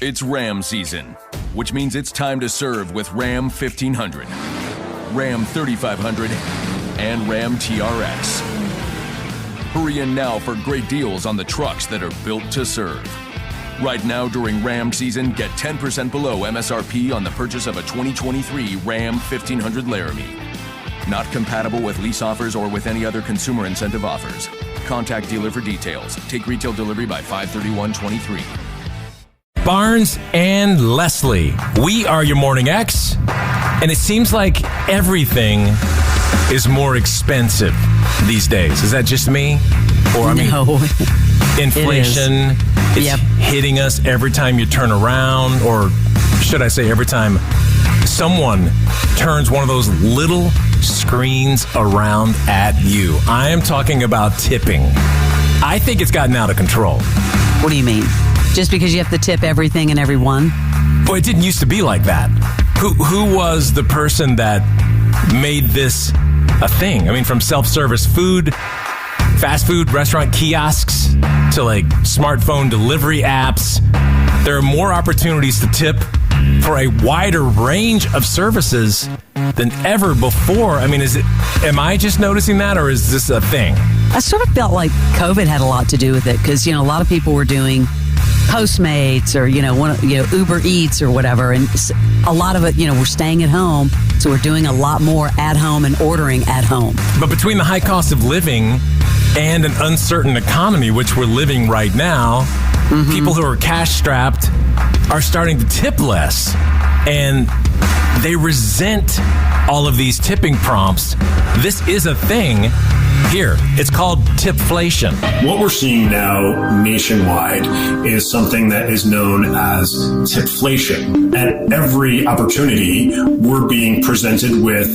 It's Ram season, which means it's time to serve with Ram 1500, Ram 3500, and Ram TRX. Hurry in now for great deals on the trucks that are built to serve. Right now during Ram season, get 10% below MSRP on the purchase of a 2023 Ram 1500 Laramie. Not compatible with lease offers or with any other consumer incentive offers. Contact dealer for details. Take retail delivery by 5/31/23. Barnes and Leslie, we are your Morning X, and it seems like everything is more expensive these days. Is that just me? Or No. Inflation is hitting us every time you turn around, or should I say every time someone turns one of those little screens around at you. I am talking about tipping. I think it's gotten out of control. What do you mean? Just because you have to tip everything and everyone? Well, it didn't used to be like that. Who was the person that made this a thing? I mean, from self-service food, fast food, restaurant kiosks, to like smartphone delivery apps. There are more opportunities to tip for a wider range of services than ever before. I mean, am I just noticing that, or is this a thing? I sort of felt like COVID had a lot to do with it because, a lot of people were doing Postmates or, Uber Eats or whatever. And a lot of it, we're staying at home. So we're doing a lot more at home and ordering at home. But between the high cost of living and an uncertain economy, which we're living right now, people who are cash strapped are starting to tip less. And they resent all of these tipping prompts. This is a thing here. It's called Tipflation. What we're seeing now nationwide is something that is known as Tipflation. At every opportunity, we're being presented with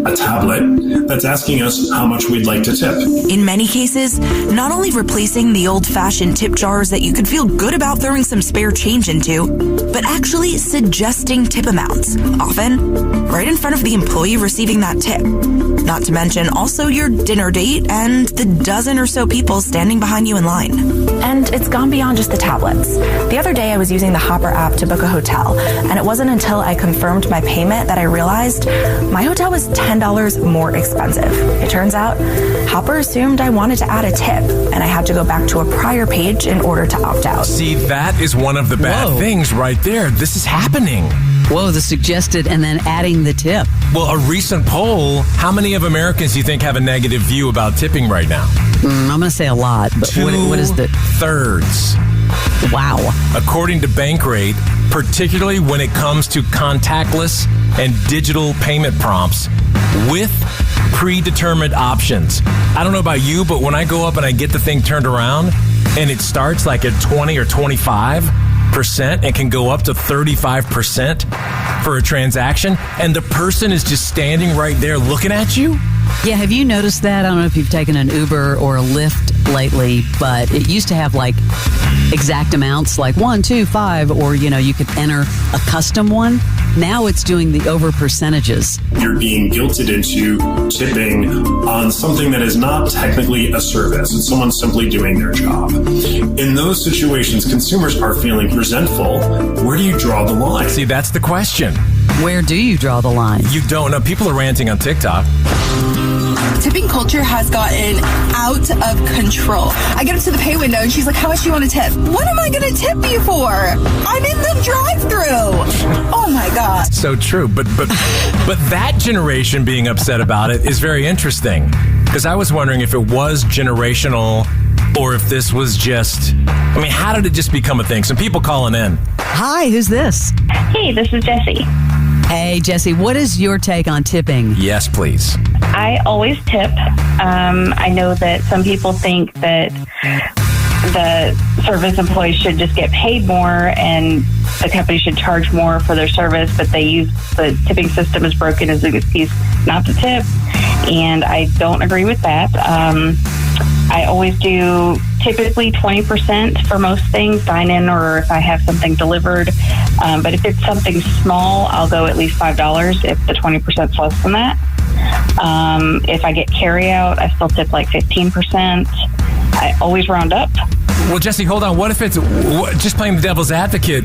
a tablet that's asking us how much we'd like to tip. In many cases, not only replacing the old-fashioned tip jars that you could feel good about throwing some spare change into, but actually suggesting tip amounts, often right in front of the employee receiving that tip. Not to mention also your dinner date and the dozen or so people standing behind you in line. And it's gone beyond just the tablets. The other day I was using the Hopper app to book a hotel, and it wasn't until I confirmed my payment that I realized my hotel was $10 more expensive. It turns out Hopper assumed I wanted to add a tip, and I had to go back to a prior page in order to opt out. See, that is one of the bad things right there. This is happening. Whoa, the suggested and then adding the tip. Well, a recent poll, how many of Americans do you think have a negative view about tipping right now? I'm going to say a lot, but what is the... 2/3. Wow. According to Bankrate, particularly when it comes to contactless and digital payment prompts with predetermined options. I don't know about you, but when I go up and I get the thing turned around and it starts like at 20 or 25%, and can go up to 35% for a transaction, and the person is just standing right there looking at you? Yeah, have you noticed that? I don't know if you've taken an Uber or a Lyft lately, but it used to have like exact amounts, like 1, 2, 5, or you could enter a custom one. Now it's doing the over percentages. You're being guilted into tipping on something that is not technically a service. It's someone simply doing their job. In those situations, consumers are feeling resentful. Where do you draw the line? See, that's the question. Where do you draw the line? You don't know. People are ranting on TikTok. Tipping culture has gotten out of control. I get up to the pay window and she's like, how much do you want to tip? What am I going to tip you for? I'm in the drive-thru. Oh my God. So true. But that generation being upset about it is very interesting, because I was wondering if it was generational or if this was just, how did it just become a thing? Some people calling in. Hi, who's this? Hey, this is Jessie. Hey, Jessie, what is your take on tipping? Yes, please. I always tip. I know that some people think that the service employees should just get paid more and the company should charge more for their service, but they use the tipping system is broken as an excuse not to tip, and I don't agree with that. I always do typically 20% for most things, dine-in or if I have something delivered. But if it's something small, I'll go at least $5 if the 20% is less than that. If I get carry-out, I still tip like 15%. I always round up. Well, Jesse, hold on. What if it's, just playing the devil's advocate,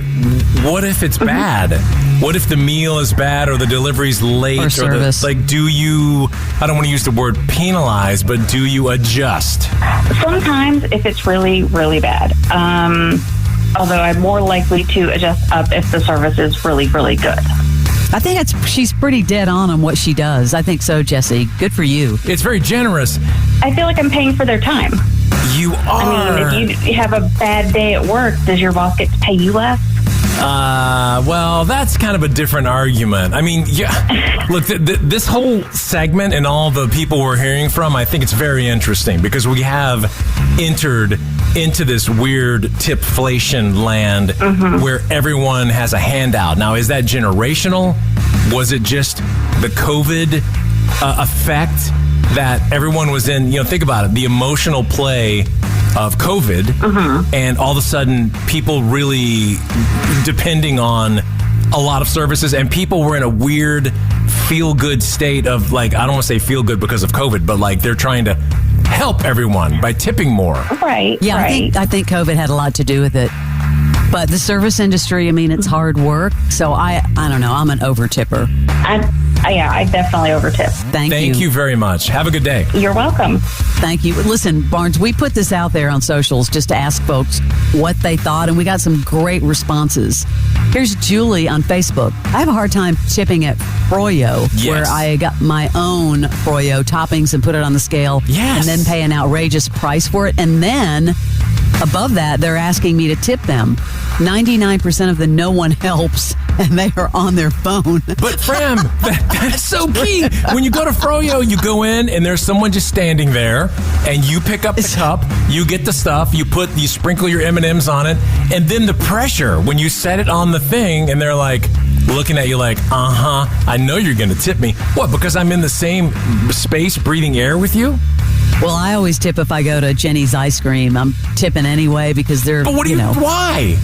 what if it's bad? What if the meal is bad or the delivery's late? Or service. Do you, I don't want to use the word penalize, but do you adjust? Sometimes if it's really, really bad. Although I'm more likely to adjust up if the service is really, really good. I think she's pretty dead on what she does. I think so, Jesse. Good for you. It's very generous. I feel like I'm paying for their time. You are. I mean, if you have a bad day at work, does your boss get to pay you less? Well, that's kind of a different argument. I mean, yeah. Look, this whole segment and all the people we're hearing from, I think it's very interesting because we have entered into this weird tipflation land where everyone has a handout. Now, is that generational? Was it just the COVID effect that everyone was in? You know, think about it. The emotional play of COVID, and all of a sudden people really depending on a lot of services, and people were in a weird feel-good state of, like, I don't want to say feel-good because of COVID, but like they're trying to help everyone by tipping more. Right. Yeah, right. I think COVID had a lot to do with it. But the service industry, I mean, it's hard work. So I don't know. I'm an over-tipper. I definitely overtip. Thank you very much. Have a good day. You're welcome. Thank you. Listen, Barnes, we put this out there on socials just to ask folks what they thought, and we got some great responses. Here's Julie on Facebook. I have a hard time tipping at Froyo, where I got my own Froyo toppings and put it on the scale, and then pay an outrageous price for it. And then above that, they're asking me to tip them. 99% of the no one helps, and they are on their phone. But Fram, that is so key. When you go to Froyo, you go in and there's someone just standing there, and you pick up the cup, you get the stuff, you sprinkle your M&Ms on it, and then the pressure when you set it on the thing, and they're like looking at you like, I know you're going to tip me. What? Because I'm in the same space breathing air with you? Well, I always tip if I go to Jenny's Ice Cream. I'm tipping anyway because they're, But what do you know. Why?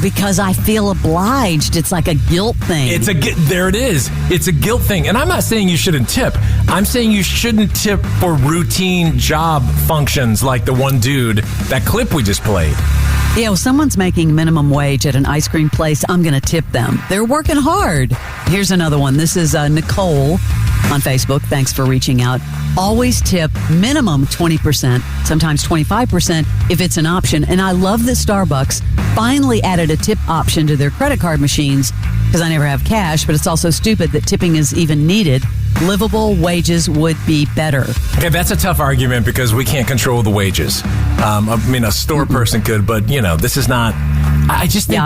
Because I feel obliged. It's like a guilt thing. There it is. It's a guilt thing. And I'm not saying you shouldn't tip. I'm saying you shouldn't tip for routine job functions like the one dude, that clip we just played. Yeah, well, someone's making minimum wage at an ice cream place. I'm going to tip them. They're working hard. Here's another one. This is Nicole on Facebook. Thanks for reaching out. Always tip minimum 20%, sometimes 25% if it's an option. And I love that Starbucks finally added a tip option to their credit card machines because I never have cash, but it's also stupid that tipping is even needed. Livable wages would be better. Okay, that's a tough argument because we can't control the wages. I mean, a store person could, but, this is not... I just think...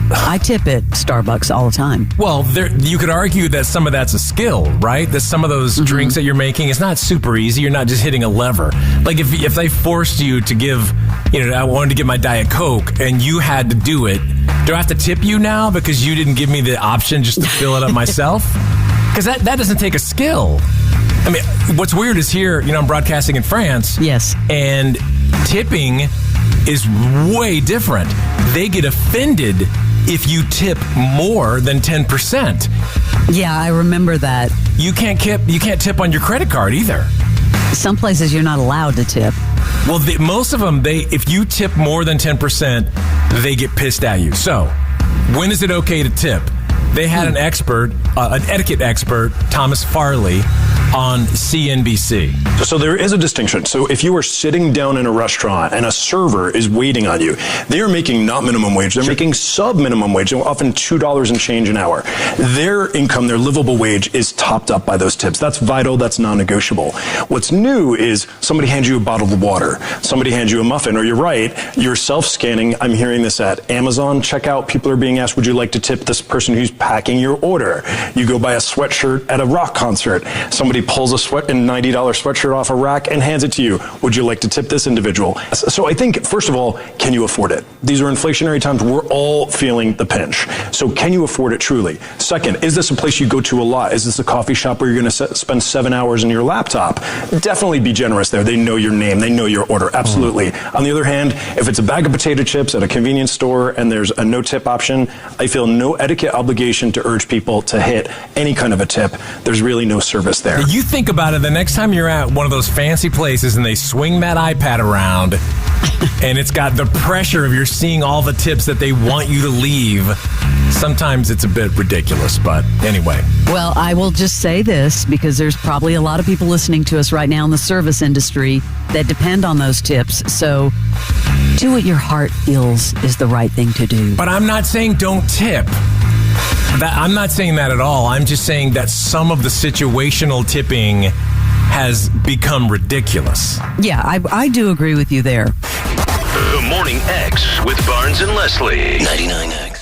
I tip at Starbucks all the time. Well, you could argue that some of that's a skill, right? That some of those drinks that you're making is not super easy. You're not just hitting a lever. Like if they forced you to give, I wanted to get my Diet Coke and you had to do it, do I have to tip you now because you didn't give me the option just to fill it up myself? Because that doesn't take a skill. I mean, what's weird is here, I'm broadcasting in France. Yes. And tipping is way different. They get offended if you tip more than 10%. Yeah, I remember that. You can't tip on your credit card either. Some places you're not allowed to tip. Well, most of them, if you tip more than 10%, they get pissed at you. So, when is it okay to tip? They had an etiquette expert, Thomas Farley, on CNBC. So there is a distinction. So if you are sitting down in a restaurant and a server is waiting on you, they are making not minimum wage, they're making sub-minimum wage, often $2 and change an hour. Their income, their livable wage is topped up by those tips. That's vital, that's non-negotiable. What's new is somebody hands you a bottle of water, somebody hands you a muffin, or you're right, you're self-scanning. I'm hearing this at Amazon checkout. People are being asked, would you like to tip this person who's packing your order? You go buy a sweatshirt at a rock concert. Somebody pulls a $90 sweatshirt off a rack and hands it to you. Would you like to tip this individual? So I think, first of all, can you afford it? These are inflationary times. We're all feeling the pinch. So can you afford it truly? Second, is this a place you go to a lot? Is this a coffee shop where you're going to spend 7 hours in your laptop? Definitely be generous there. They know your name. They know your order. Absolutely. On the other hand, if it's a bag of potato chips at a convenience store and there's a no tip option, I feel no etiquette obligation to urge people to hit any kind of a tip. There's really no service there. you think about it, the next time you're at one of those fancy places and they swing that iPad around and it's got the pressure of you're seeing all the tips that they want you to leave, sometimes it's a bit ridiculous, but anyway. Well, I will just say this because there's probably a lot of people listening to us right now in the service industry that depend on those tips. So do what your heart feels is the right thing to do. But I'm not saying don't tip. I'm not saying that at all. I'm just saying that some of the situational tipping has become ridiculous. Yeah, I do agree with you there. The Morning X with Barnes and Leslie. 99X.